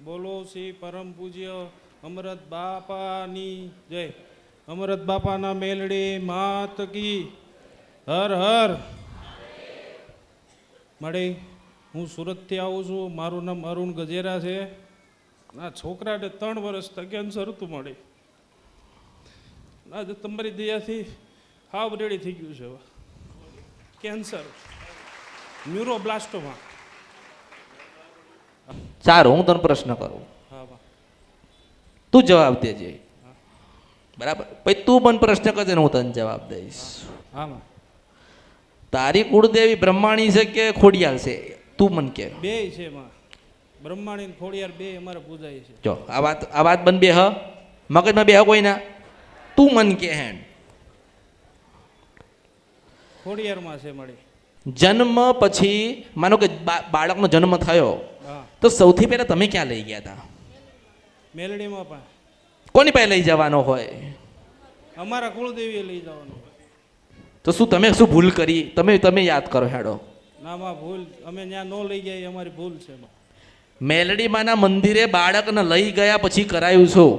બોલો શ્રી પરમ પૂજ્ય અમરત બાપાની જય. અમરત બાપાના મેલડી માત કી હર હર. મળી હું સુરતથી આવું છું. મારું નામ અરુણ ગજેરા છે. આ છોકરાને 3 વર્ષથી કેન્સર હતું મળી. આજે તમારી દયાથી હાવ રેડી થઈ ગયું છે. હવે કેન્સર ન્યુરોબ્લાસ્ટોમાં. સારું, હું તને પ્રશ્ન કરું, હા વાહ. તું જવાબ દેજે, બરાબર? પછી તું મને પ્રશ્ન કરજે ને હું તને જવાબ દઈશ. હા વાહ. તારી કુળદેવી બ્રહ્માણી છે કે ખોડિયાલ છે? તું મને કે. બે છે માં, બ્રહ્માણી ને ખોડિયાર બે અમારે પૂજાય છે. જો આ વાત બન બે હ મગજમાં બે હ કોઈ ના. તું મન કે હેણ ખોડિયારમાં છે મળી. જન્મ પછી માનો કે બાળકનો જન્મ થયો હા. તો સૌથી પહેલા તમે ક્યાં લઈ ગયા હતા? મેલડીમાં પણ કોની પાસે લઈ જવાનો હોય? અમારા કુળદેવીએ લઈ જવાનું. તો શું તમે શું ભૂલ કરી? તમે યાદ કરો હેડો. ના માં ભૂલ, અમે ત્યાં ન લઈ ગયા એ અમારી ભૂલ છે. મેલડીમાના મંદિરે બાળકને લઈ ગયા પછી કરાયું શું?